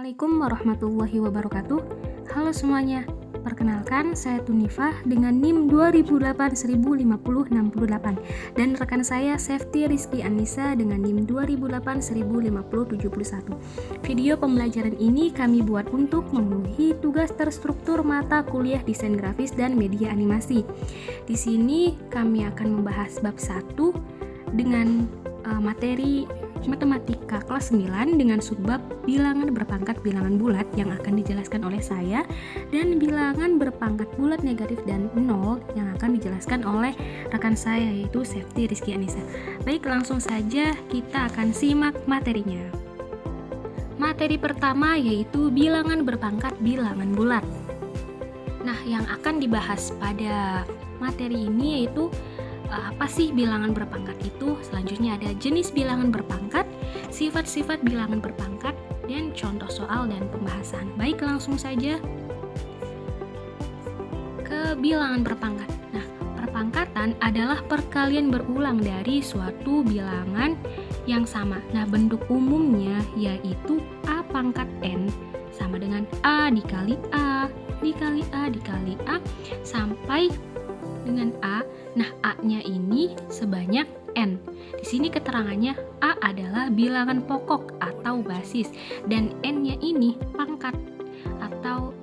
Assalamualaikum warahmatullahi wabarakatuh. Halo semuanya, perkenalkan saya Tunifah dengan NIM 2008-1050-68 dan rekan saya Safety Rizky Anissa dengan NIM 2008-1050-71. Video pembelajaran ini kami buat untuk memenuhi tugas terstruktur mata kuliah desain grafis dan media animasi. Di sini kami akan membahas bab 1 dengan materi matematika kelas 9 dengan subbab bilangan berpangkat bilangan bulat yang akan dijelaskan oleh saya, dan bilangan berpangkat bulat negatif dan 0 yang akan dijelaskan oleh rekan saya yaitu Safety Rizky Anissa. Baik, langsung saja kita akan simak materinya. Materi pertama yaitu bilangan berpangkat bilangan bulat. Nah, yang akan dibahas pada materi ini yaitu apa sih bilangan berpangkat itu? Selanjutnya ada jenis bilangan berpangkat, sifat-sifat bilangan berpangkat, dan contoh soal dan pembahasan. Baik, langsung saja ke bilangan berpangkat. Nah, perpangkatan adalah perkalian berulang dari suatu bilangan yang sama. Nah, bentuk umumnya yaitu A pangkat N sama dengan A dikali A dikali A dikali A sampai dengan A. Nah, A-nya ini sebanyak N. Di sini keterangannya A adalah bilangan pokok atau basis dan N-nya ini pangkat atau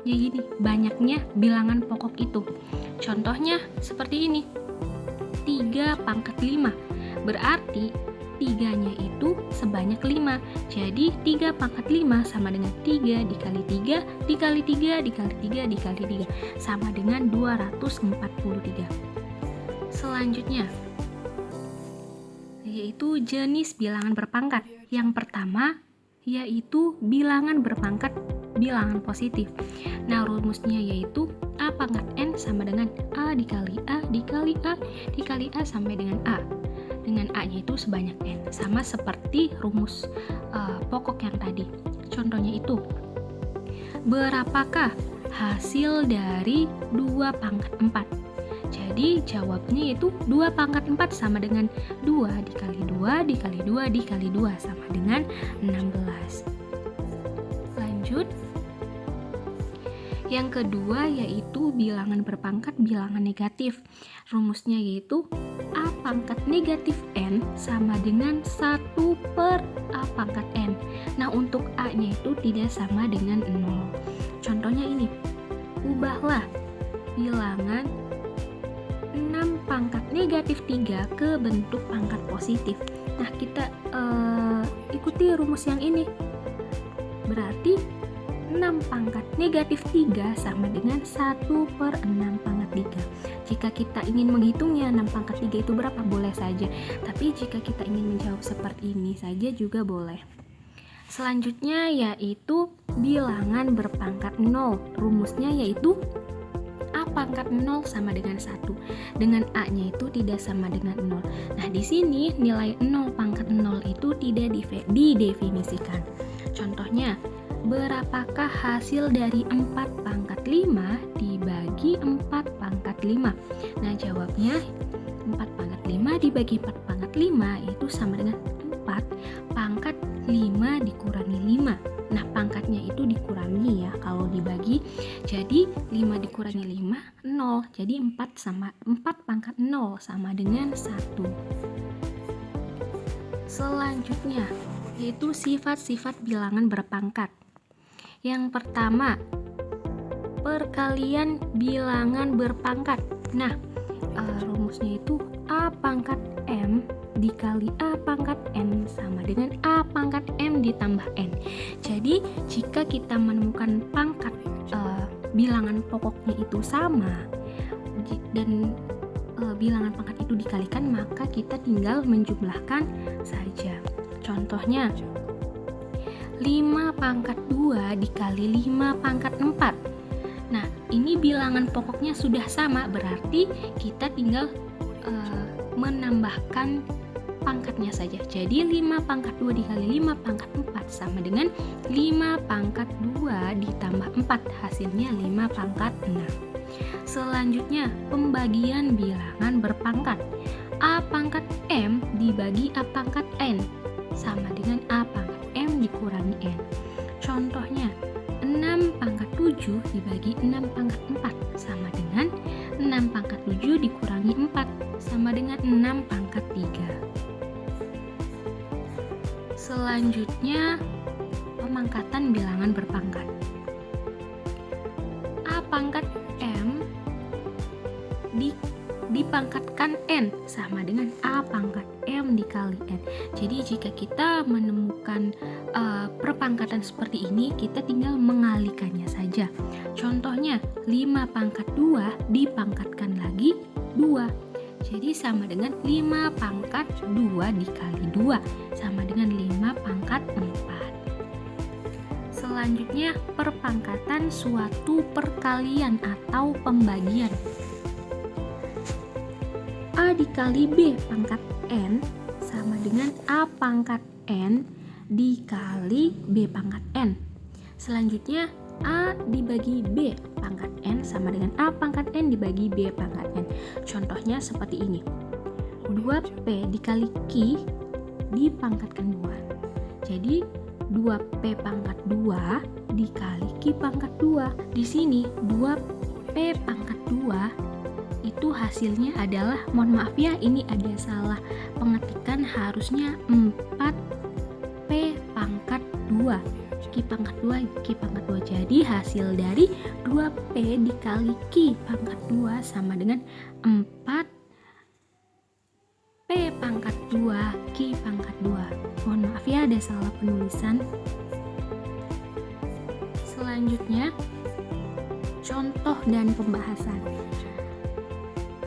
ya gini, banyaknya bilangan pokok itu. Contohnya seperti ini. 3 pangkat 5. Berarti 3-nya itu sebanyak 5. Jadi 3 pangkat 5 sama dengan 3 dikali 3 dikali 3 dikali 3 dikali 3 sama dengan 243. Selanjutnya yaitu jenis bilangan berpangkat. Yang pertama yaitu bilangan berpangkat bilangan positif. Nah, rumusnya yaitu A pangkat N sama dengan A dikali A dikali A dikali A sampai dengan A. Dengan A-nya itu sebanyak N. Sama seperti rumus pokok yang tadi. Contohnya itu, berapakah hasil dari 2 pangkat 4? Jadi jawabnya yaitu 2 pangkat 4 sama dengan 2 dikali 2 dikali 2 dikali 2 sama dengan 16. Lanjut. Yang kedua yaitu bilangan berpangkat bilangan negatif. Rumusnya yaitu A pangkat negatif N sama dengan 1 per A pangkat N. Nah, untuk A-nya itu tidak sama dengan 0. Contohnya ini, ubahlah bilangan 6 pangkat negatif 3 ke bentuk pangkat positif. Nah, kita ikuti rumus yang ini. Berarti 6 pangkat negatif 3 sama dengan 1 per 6 pangkat 3. Jika kita ingin menghitungnya 6 pangkat 3 itu berapa? Boleh saja. Tapi jika kita ingin menjawab seperti ini saja juga boleh. Selanjutnya yaitu bilangan berpangkat 0. Rumusnya yaitu A pangkat 0 sama dengan 1. Dengan A-nya itu tidak sama dengan 0. Nah, di sini nilai 0 pangkat 0 itu tidak didefinisikan. Contohnya, berapakah hasil dari 4 pangkat 5 dibagi 4 pangkat 5? Nah, jawabnya 4 pangkat 5 dibagi 4 pangkat 5 itu sama dengan 4 pangkat 5 dikurangi 5. Nah, pangkatnya itu dikurangi ya kalau dibagi. Jadi 5 dikurangi 5, 0. Jadi 4 pangkat 0 sama dengan 1. Selanjutnya yaitu sifat-sifat bilangan berpangkat. Yang pertama, perkalian bilangan berpangkat. Nah, rumusnya itu A pangkat M dikali A pangkat N sama dengan A pangkat M ditambah N. Jadi, jika kita menemukan pangkat bilangan pokoknya itu sama dan bilangan pangkat itu dikalikan, maka kita tinggal menjumlahkan saja. Contohnya, 5 pangkat 2 dikali 5 pangkat 4. Nah, ini bilangan pokoknya sudah sama, berarti kita tinggal menambahkan pangkatnya saja. Jadi 5 pangkat 2 dikali 5 pangkat 4 sama dengan 5 pangkat 2 ditambah 4, hasilnya 5 pangkat 6. Selanjutnya, pembagian bilangan berpangkat. A pangkat M dibagi A pangkat N sama dengan A pangkat M dikurangi N. 7 dibagi 6 pangkat 4 sama dengan 6 pangkat 7 dikurangi 4 sama dengan 6 pangkat 3. Selanjutnya, pemangkatan bilangan berpangkat. A pangkat M dipangkatkan N sama dengan A pangkat M dikali N. Jadi jika kita menemukan perpangkatan seperti ini, kita tinggal mengalikannya saja. Contohnya 5 pangkat 2 dipangkatkan lagi 2. Jadi sama dengan 5 pangkat 2 dikali 2 sama dengan 5 pangkat 4. Selanjutnya, perpangkatan suatu perkalian atau pembagian. A dikali B pangkat N sama dengan A pangkat N dikali B pangkat N. Selanjutnya, A dibagi B pangkat N sama dengan A pangkat N dibagi B pangkat N. Contohnya seperti ini. 2P dikali Q dipangkatkan 2. Jadi 2P pangkat 2 dikali Q pangkat 2. Di sini 2P pangkat 2 itu hasilnya adalah, mohon maaf ya, ini ada salah pengetikan, harusnya 4P pangkat 2 Q pangkat 2 Q pangkat 2. Jadi hasil dari 2P dikali Q pangkat 2 sama dengan 4P pangkat 2 Q pangkat 2. Mohon maaf ya, ada salah penulisan. Selanjutnya, contoh dan pembahasan.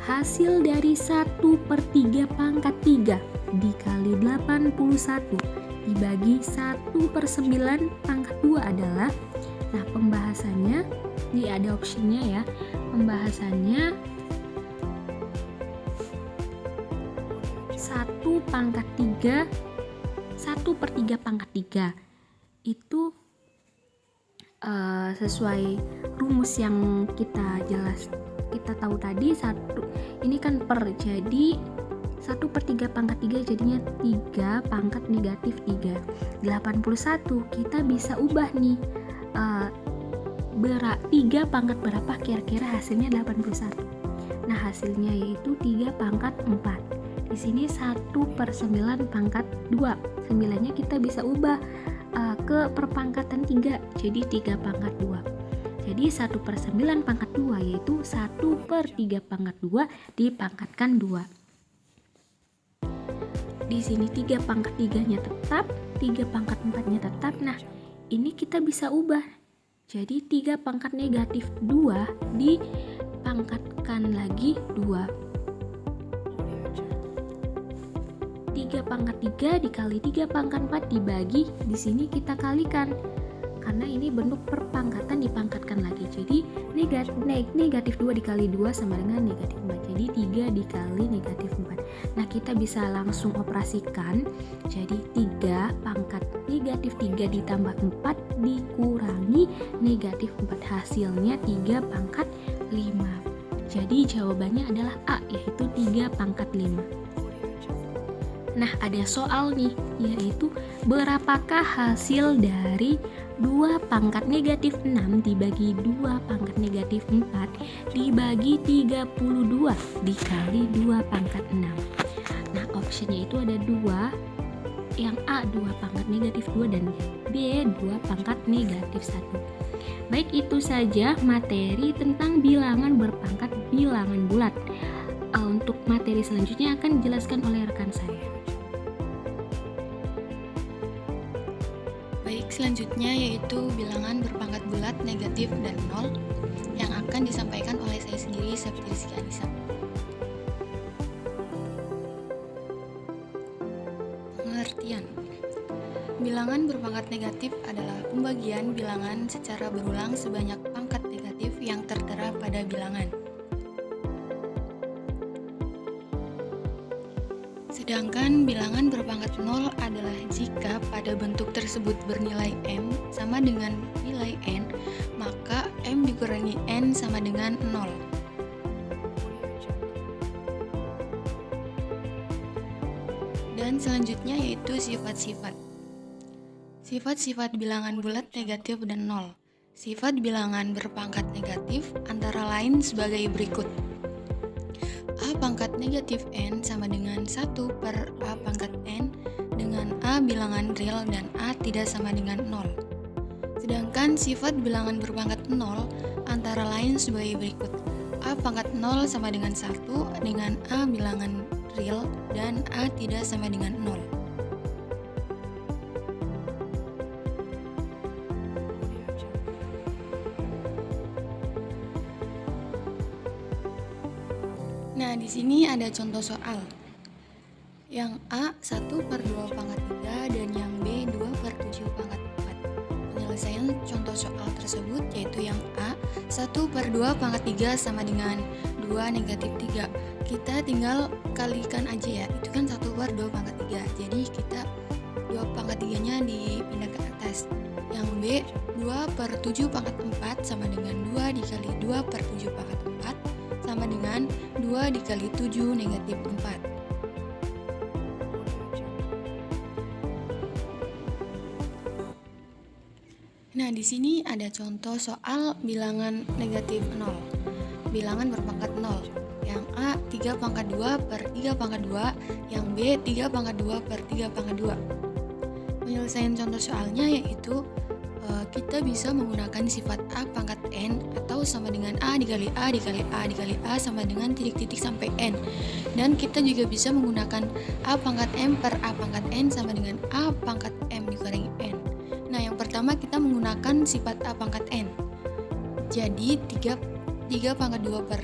Hasil dari 1/3 pangkat 3 dikali 81 dibagi 1/9 pangkat 2 adalah, nah pembahasannya, ini ada opsinya ya, pembahasannya 1/3 pangkat 3 itu sesuai rumus yang kita tahu tadi. Ini kan per, jadi 1/3 pangkat 3 jadinya 3 pangkat negatif 3. 81 kita bisa ubah nih, 3 pangkat berapa, kira-kira hasilnya 81. Nah hasilnya yaitu 3 pangkat 4. Di sini 1/9 pangkat 2. 9-nya kita bisa ubah ke perpangkatan 3, jadi 3 pangkat 2. Jadi 1/9 pangkat 2 yaitu 1/3 pangkat 2 dipangkatkan 2. Di sini 3 pangkat 3-nya tetap, 3 pangkat 4-nya tetap. Nah, ini kita bisa ubah. Jadi 3 pangkat negatif 2 dipangkatkan lagi 2. 3 pangkat 3 dikali 3 pangkat 4 dibagi, di sini kita kalikan. Karena ini bentuk perpangkatan dipangkatkan lagi. Jadi negatif 2 dikali 2 sama dengan negatif 4. Jadi 3 dikali negatif 4. Nah, kita bisa langsung operasikan. Jadi 3 pangkat negatif 3 ditambah 4 dikurangi negatif 4. Hasilnya 3 pangkat 5. Jadi jawabannya adalah A, yaitu 3 pangkat 5. Nah, ada soal nih, yaitu berapakah hasil dari 2 pangkat negatif 6 dibagi 2 pangkat negatif 4 dibagi 32 dikali 2 pangkat 6. Nah, optionnya itu ada 2, yang A 2 pangkat negatif 2 dan B 2 pangkat negatif 1. Baik, itu saja materi tentang bilangan berpangkat bilangan bulat. Untuk materi selanjutnya akan dijelaskan oleh rekan saya. Baik, selanjutnya yaitu bilangan berpangkat bulat, negatif, dan nol yang akan disampaikan oleh saya sendiri, Septi Rizky Anissa. Pengertian. Bilangan berpangkat negatif adalah pembagian bilangan secara berulang sebanyak pangkat negatif yang tertera pada bilangan. Sedangkan bilangan berpangkat 0 adalah jika pada bentuk tersebut bernilai M sama dengan nilai N, maka M dikurangi N sama dengan 0. Dan selanjutnya yaitu sifat-sifat. Sifat-sifat bilangan bulat, negatif, dan 0. Sifat bilangan berpangkat negatif antara lain sebagai berikut. A pangkat negatif n sama dengan 1 per A pangkat n dengan A bilangan real dan A tidak sama dengan 0. Sedangkan sifat bilangan berpangkat 0 antara lain sebagai berikut. A pangkat 0 sama dengan 1 dengan A bilangan real dan A tidak sama dengan 0. Nah, di sini ada contoh soal. Yang A 1 per 2 pangkat 3 dan yang B 2 per 7 pangkat 4. Penyelesaian contoh soal tersebut yaitu yang A 1 per 2 pangkat 3 sama dengan 2 negatif 3. Kita tinggal kalikan aja ya, itu kan 1 per 2 pangkat 3. Jadi kita 2 pangkat 3-nya dipindah ke atas. Yang B 2 per 7 pangkat 4 sama dengan 2 dikali 2 per 7 pangkat 4 sama dengan 2 dikali 7 negatif 4. Nah, di sini ada contoh soal bilangan negatif 0. Bilangan berpangkat 0. Yang A 3 pangkat 2 per 3 pangkat 2, yang B 3 pangkat 2 per 3 pangkat 2. Penyelesaian contoh soalnya yaitu kita bisa menggunakan sifat A pangkat n atau sama dengan A dikali A dikali A dikali A sama dengan titik-titik sampai n. Dan kita juga bisa menggunakan A pangkat m per A pangkat n sama dengan A pangkat m dikurangi n. Nah, yang pertama kita menggunakan sifat A pangkat n. Jadi 3 pangkat 2 per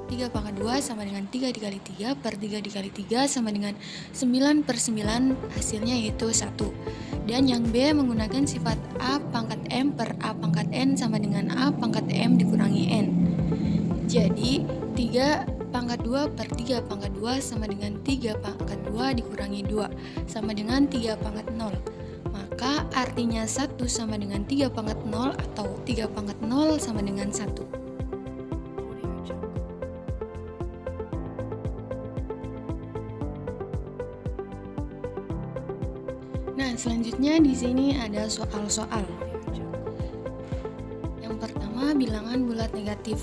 3 pangkat 2 sama dengan 3 dikali 3 per 3 dikali 3 sama dengan 9 per 9, hasilnya yaitu 1. Dan yang B menggunakan sifat A pangkat M per A pangkat N sama dengan A pangkat M dikurangi N. Jadi 3 pangkat 2 per 3 pangkat 2 sama dengan 3 pangkat 2 dikurangi 2 sama dengan 3 pangkat 0. Maka artinya 1 sama dengan 3 pangkat 0 atau 3 pangkat 0 sama dengan 1. Nah, selanjutnya di sini ada soal-soal. Yang pertama bilangan bulat negatif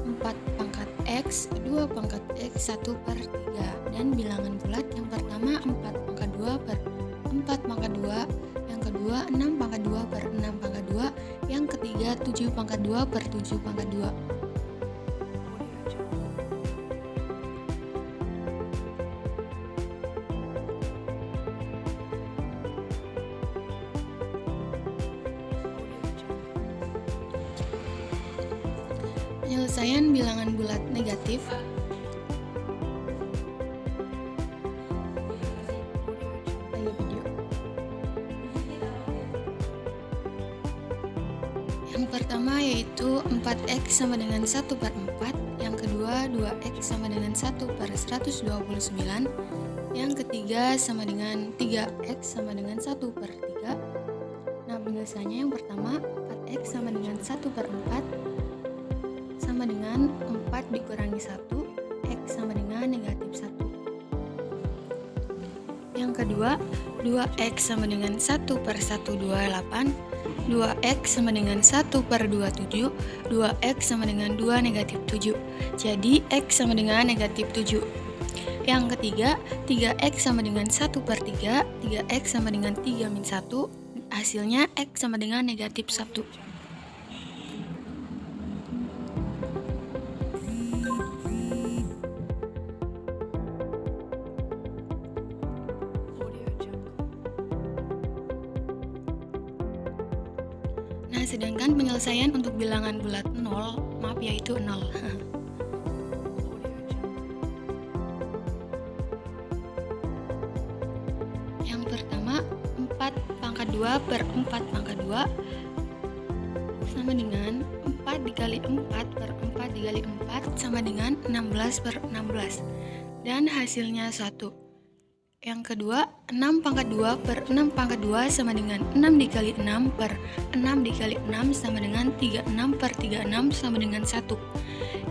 4 pangkat X, 2 pangkat X, 1 per 3. Dan bilangan bulat yang pertama 4 pangkat 2 per 4 pangkat 2, yang kedua 6 pangkat 2 per 6 pangkat 2, yang ketiga 7 pangkat 2 per 7 pangkat 2. Penyelesaian bilangan bulat negatif. Yang pertama yaitu 4x sama dengan 1 per 4, yang kedua 2x sama dengan 1 per 129, yang ketiga sama dengan 3x sama dengan 1 per 3. Nah, penyelesaiannya yang pertama 4x sama dengan 1 per 4 sama dengan 4 dikurangi 1, x sama dengan negatif 1. Yang kedua 2x sama dengan 1 per 128, 2x sama dengan 1 per 27, 2x sama dengan 2 negatif 7. Jadi x sama dengan negatif 7. Yang ketiga 3x sama dengan 1 per 3, 3x sama dengan 3 min 1, hasilnya x sama dengan negatif 1. Nah, sedangkan penyelesaian untuk bilangan bulat 0, maaf yaitu 0. Yang pertama 4 pangkat 2 per 4 pangkat 2 sama dengan 4 dikali 4 per 4 dikali 4 sama dengan 16 per 16. Dan hasilnya 1. Yang kedua, 6 pangkat 2 per 6 pangkat 2 sama dengan 6 dikali 6 per 6 dikali 6 sama dengan 36 per 36 sama dengan 1.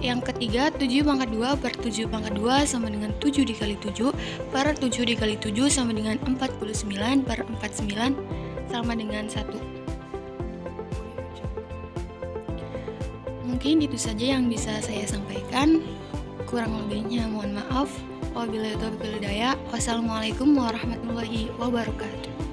Yang ketiga, 7 pangkat 2 per 7 pangkat 2 sama dengan 7 dikali 7 per 7 dikali 7 sama dengan 49 per 49 sama dengan 1. Mungkin itu saja yang bisa saya sampaikan. Kurang lebihnya mohon maaf. Wabillahi taufiq wal hidayah. Wassalamualaikum warahmatullahi wabarakatuh.